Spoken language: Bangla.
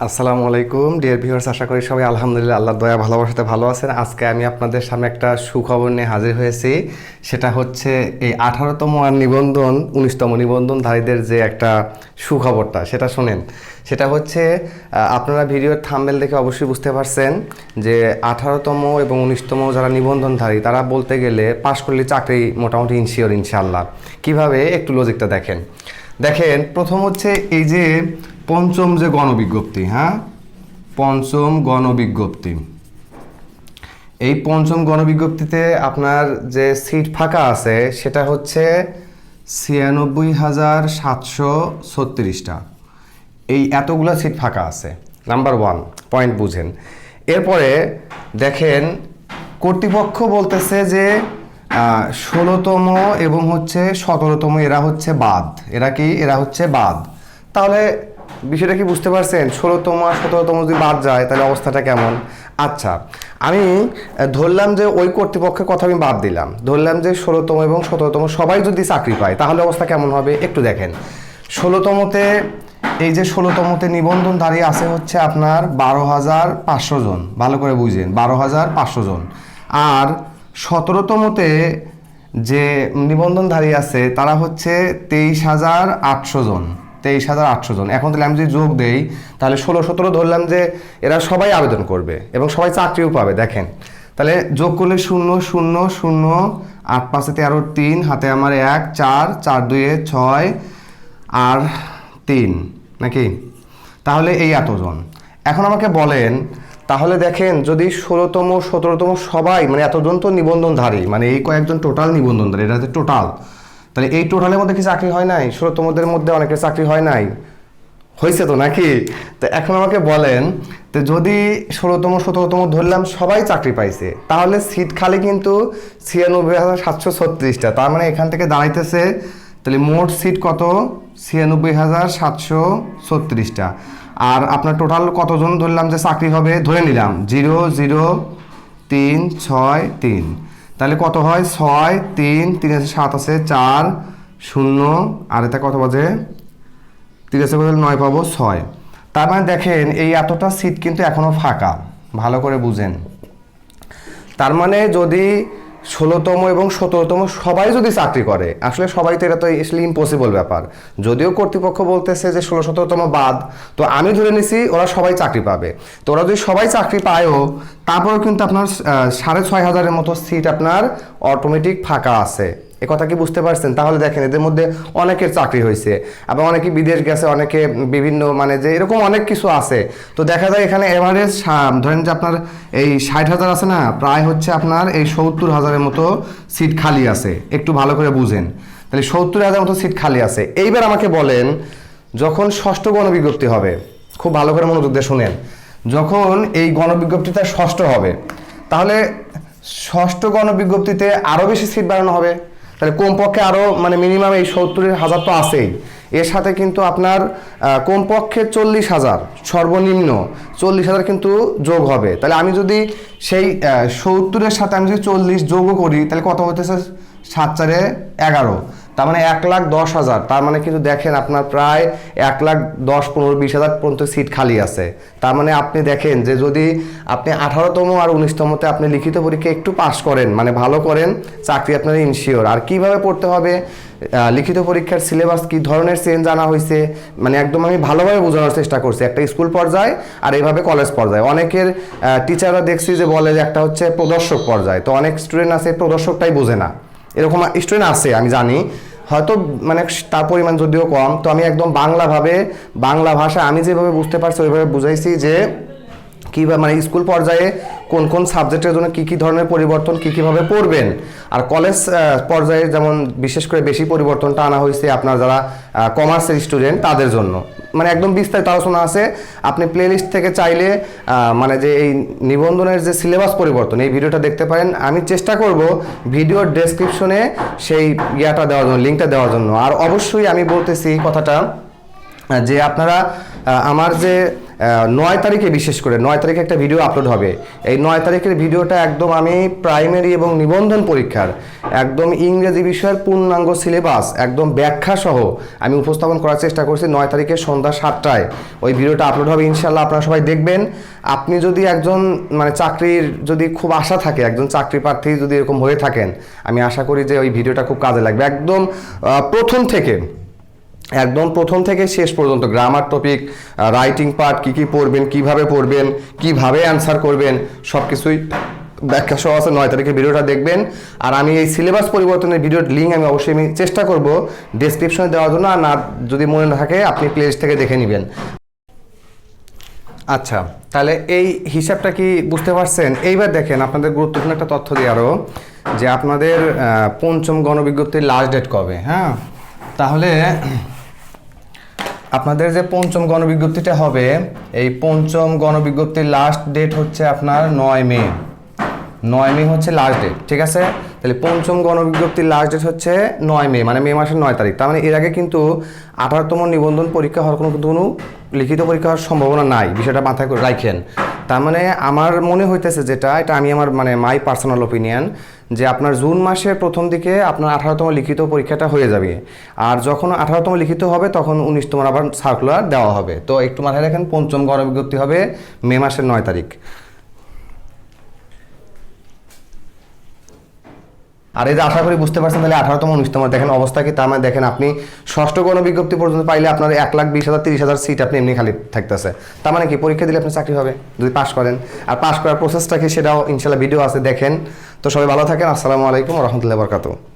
আসসালামু আলাইকুম ডিয়ার ভিউয়ার্স, আশা করি সবাই আলহামদুলিল্লাহ আল্লাহর দয়া ভালোবাসাতে ভালো আছেন। আজকে আমি আপনাদের সামনে একটা সুখবর নিয়ে হাজির হয়েছি। সেটা হচ্ছে এই 18তম আর নিবন্ধন 19তম নিবন্ধনধারীদের যে একটা সুখবরটা, সেটা শোনেন। সেটা হচ্ছে আপনারা ভিডিওর থাম্বনেল দেখে অবশ্যই বুঝতে পারছেন যে 18তম এবং 19তম যারা নিবন্ধনধারী তারা বলতে গেলে পাশ করলে চাকরি মোটামুটি ইনশিওর ইনশাআল্লাহ। কিভাবে একটু লজিকটা দেখেন। প্রথম হচ্ছে এই যে পঞ্চম যে গণবিজ্ঞপ্তি, পঞ্চম গণবিজ্ঞপ্তি, এই পঞ্চম গণবিজ্ঞপ্তিতে আপনার যে সিট ফাঁকা আছে সেটা হচ্ছে 96,736টা। এই এতগুলো সিট ফাঁকা আছে, নাম্বার ওয়ান পয়েন্ট বুঝেন। এরপরে দেখেন কর্তৃপক্ষ বলতেছে যে 16তম এবং হচ্ছে 17তম এরা হচ্ছে বাদ। এরা হচ্ছে বাদ। তাহলে বিষয়টা কি বুঝতে পারছেন? 16তম আর 17তম যদি বাদ যায় তাহলে অবস্থাটা কেমন? আচ্ছা, আমি ধরলাম যে ওই কর্তৃপক্ষের কথা আমি বাদ দিলাম, ধরলাম যে 16তম এবং 17তম সবাই যদি চাকরি পায় তাহলে অবস্থা কেমন হবে একটু দেখেন। 16তমতে এই যে 16তমতে নিবন্ধনধারী আছে হচ্ছে আপনার 12,500 জন, ভালো করে বুঝেন 12,500 জন। আর 17তমতে যে নিবন্ধনধারী আছে তারা হচ্ছে 23,800 জন, 23,800 জন। এখন তাহলে আমি যদি যোগ দেই তাহলে 16-17 ধরলাম যে এরা সবাই আবেদন করবে এবং সবাই চাকরিও পাবে। দেখেন তাহলে যোগ করলে 0 0 0 8 5 13 3 হাতে আমার 1 4 4 2 6 আর 3 নাকি? তাহলে এই এতজন। এখন আমাকে বলেন তাহলে দেখেন যদি 16তম 17তম সবাই মানে এতজন তো নিবন্ধনধারী, মানে এই কয়েকজন টোটাল নিবন্ধনধারী, এটা হচ্ছে টোটাল। তাহলে এই টোটালের মধ্যে কি চাকরি হয় নাই? 16তমদের মধ্যে অনেকের চাকরি হয় নাই, হয়েছে তো নাকি? তো এখন আমাকে বলেন তো যদি 16তম 17তম ধরলাম সবাই চাকরি পাইছে তাহলে সিট খালি কিন্তু 96,736টা। তার মানে এখান থেকে দাঁড়াইতেছে তাহলে মোট সিট কত? 96,736টা। আর আপনার টোটাল কতজন ধরলাম যে চাকরি হবে? ধরে নিলাম 0 0 3 6 3। তাহলে কত হয়? 6 3 3 আছে 7 আছে 4 0 আর এটা কত বাজে? 3 আছে 9 পাবো 6। তার মানে দেখেন এই এতটা সিট কিন্তু এখনো ফাঁকা, ভালো করে বুঝেন। তার মানে যদি 16তম এবং 17তম সবাই যদি চাকরি করে, আসলে সবাই তো এটা তো আসলে ইম্পসিবল ব্যাপার। যদিও কর্তৃপক্ষ বলতেছে যে 16-17তম বাদ, তো আমি ধরে নিছি ওরা সবাই চাকরি পাবে। তো ওরা যদি সবাই চাকরি পায়ও তারপরেও কিন্তু আপনার 6,500-এর মতো সিট আপনার অটোমেটিক ফাঁকা আছে। এ কথা কি বুঝতে পারছেন? তাহলে দেখেন এদের মধ্যে অনেকের চাকরি হয়েছে, আবার অনেকে বিদেশ গেছে, অনেকে বিভিন্ন মানে যে এরকম অনেক কিছু আছে। তো দেখা যায় এখানে এভারেজ ধরেন যে আপনার এই 60,000 আছে না, প্রায় হচ্ছে আপনার এই 70,000-এর মতো সিট খালি আছে। একটু ভালো করে বুঝেন, তাহলে 70,000 মতো সিট খালি আছে। এইবার আমাকে বলেন যখন ষষ্ঠ গণবিজ্ঞপ্তি হবে, খুব ভালো করে মনোযোগ দিয়ে শুনেন, যখন এই গণবিজ্ঞপ্তিটা ষষ্ঠ হবে তাহলে ষষ্ঠ গণবিজ্ঞপ্তিতে আরও বেশি সিট বাড়ানো হবে। তাহলে কমপক্ষে আরও মানে মিনিমাম এই 70,000 তো আছেই, এর সাথে কিন্তু আপনার কমপক্ষে 40,000, সর্বনিম্ন 40,000 কিন্তু যোগ হবে। তাহলে আমি যদি সেই 70-এর সাথে আমি যদি 40 যোগও করি তাহলে কত হতেছে? 7 4 11, তার মানে 1,10,000। তার মানে কিন্তু দেখেন আপনার প্রায় 1,10,15-20,000 পর্যন্ত সিট খালি আছে। তার মানে আপনি দেখেন যে যদি আপনি 18তম আর 19তমতে আপনি লিখিত পরীক্ষা একটু পাস করেন, মানে ভালো করেন, চাকরি আপনার ইনশিওর। আর কিভাবে পড়তে হবে, লিখিত পরীক্ষার সিলেবাস কি ধরনের চেঞ্জ আনা হয়েছে, মানে একদম আমি ভালোভাবে বোঝানোর চেষ্টা করছি একটা স্কুল পর্যায়ে আর এইভাবে কলেজ পর্যায়ে। অনেকের টিচাররা দেখছি যে বলে যে একটা হচ্ছে প্রদর্শক পর্যায়ে, তো অনেক স্টুডেন্ট আছে প্রদর্শকটাই বোঝে না, এরকম স্টুডেন্ট আছে আমি জানি, হয়তো মানে তার পরিমাণ যদিও কম। তো আমি একদম বাংলা ভাষা আমি যেভাবে বুঝতে পারছি ওইভাবে বুঝাইছি যে কীভাবে মানে স্কুল পর্যায়ে কোন কোন সাবজেক্টের জন্য কী কী ধরনের পরিবর্তন কীভাবে পড়বেন। আর কলেজ পর্যায়ে যেমন বিশেষ করে বেশি পরিবর্তনটা আনা হয়েছে আপনার যারা কমার্সের স্টুডেন্ট তাদের জন্য, মানে একদম বিস্তারিত আলোচনা আছে। আপনি প্লেলিস্ট থেকে চাইলে মানে যে এই নিবন্ধনের যে সিলেবাস পরিবর্তন এই ভিডিওটা দেখতে পারেন। আমি চেষ্টা করব ভিডিওর ডেসক্রিপশনে সেই ইয়াটা দেওয়ার জন্য, লিঙ্কটা দেওয়ার জন্য। আর অবশ্যই আমি বলতেছি কথাটা যে আপনারা আমার যে 9 তারিখে, বিশেষ করে 9 তারিখে একটা ভিডিও আপলোড হবে। এই 9 তারিখের ভিডিওটা একদম আমি প্রাইমারি এবং নিবন্ধন পরীক্ষার একদম ইংরেজি বিষয়ের পূর্ণাঙ্গ সিলেবাস একদম ব্যাখ্যা সহ আমি উপস্থাপন করার চেষ্টা করছি। 9 তারিখে সন্ধ্যা 7টায় ওই ভিডিওটা আপলোড হবে, ইনশাল্লাহ আপনারা সবাই দেখবেন। আপনি যদি একজন মানে চাকরির যদি খুব আশা থাকে, একজন চাকরি প্রার্থী যদি এরকম হয়ে থাকেন, আমি আশা করি যে ওই ভিডিওটা খুব কাজে লাগবে। একদম প্রথম থেকে শেষ পর্যন্ত গ্রামার টপিক, রাইটিং পার্ট, কী পড়বেন, কিভাবে অ্যান্সার করবেন, সব কিছুই ব্যাখ্যা সহ আছে। 9 তারিখে ভিডিওটা দেখবেন। আর আমি এই সিলেবাস পরিবর্তনের ভিডিওর লিঙ্ক আমি অবশ্যই চেষ্টা করব ডেসক্রিপশনে দেওয়ার জন্য, আর না যদি মনে না থাকে আপনি প্লেলিস্ট থেকে দেখে নেবেন। আচ্ছা, তাহলে এই হিসাবটা কি বুঝতে পারছেন? এইবার দেখেন, আপনাদের গুরুত্বপূর্ণ একটা তথ্য দিই আরও, যে আপনাদের পঞ্চম গণবিজ্ঞপ্তির লাস্ট ডেট কবে। হ্যাঁ, তাহলে আপনাদের যে পঞ্চম গণবিজ্ঞপ্তিটা হবে, এই পঞ্চম গণবিজ্ঞপ্তির লাস্ট ডেট হচ্ছে আপনার 9 মে। 9 মে হচ্ছে লাস্ট ডেট, ঠিক আছে? তাহলে পঞ্চম গণবিজ্ঞপ্তির লাস্ট ডেট হচ্ছে 9 মে, মানে মে মাসের 9 তারিখ। তার মানে এর আগে কিন্তু 18তম নিবন্ধন পরীক্ষা হওয়ার কোনো লিখিত পরীক্ষা হওয়ার সম্ভাবনা নাই, বিষয়টা মাথায় করে রাখেন। তার মানে আমার মনে হইতেছে যেটা, এটা আমি আমার মানে মাই পার্সোনাল ওপিনিয়ন, যে আপনার জুন মাসের প্রথম দিকে আপনার 18তম লিখিত পরীক্ষাটা হয়ে যাবে। আর যখন 18তম লিখিত হবে তখন 19তম আবার সার্কুলার দেওয়া হবে। তো একটু মাথায় রাখেন, পঞ্চম গণবিজ্ঞপ্তি হবে মে মাসের 9 তারিখ। আর এই যে আশা করি বুঝতে পারছেন, তাহলে 18তম 19তম দেখেন অবস্থা কি। তার মানে দেখেন, আপনি ষষ্ঠ গণবিজ্ঞপ্তি পর্যন্ত পাইলে আপনার 1,20,000 30,000 সিট আপনি এমনি খালি থাকতেছে। তার মানে কি, পরীক্ষা দিলে আপনার চাকরি হবে যদি পাশ করেন। আর পাশ করার প্রসেসটা কি সেটাও ইনশাল্লাহ ভিডিও আছে, দেখেন। তো সবাই ভালো থাকেন। আসসালামু আলাইকুম ওয়া রাহমাতুল্লাহি ওয়া বারাকাতুহু।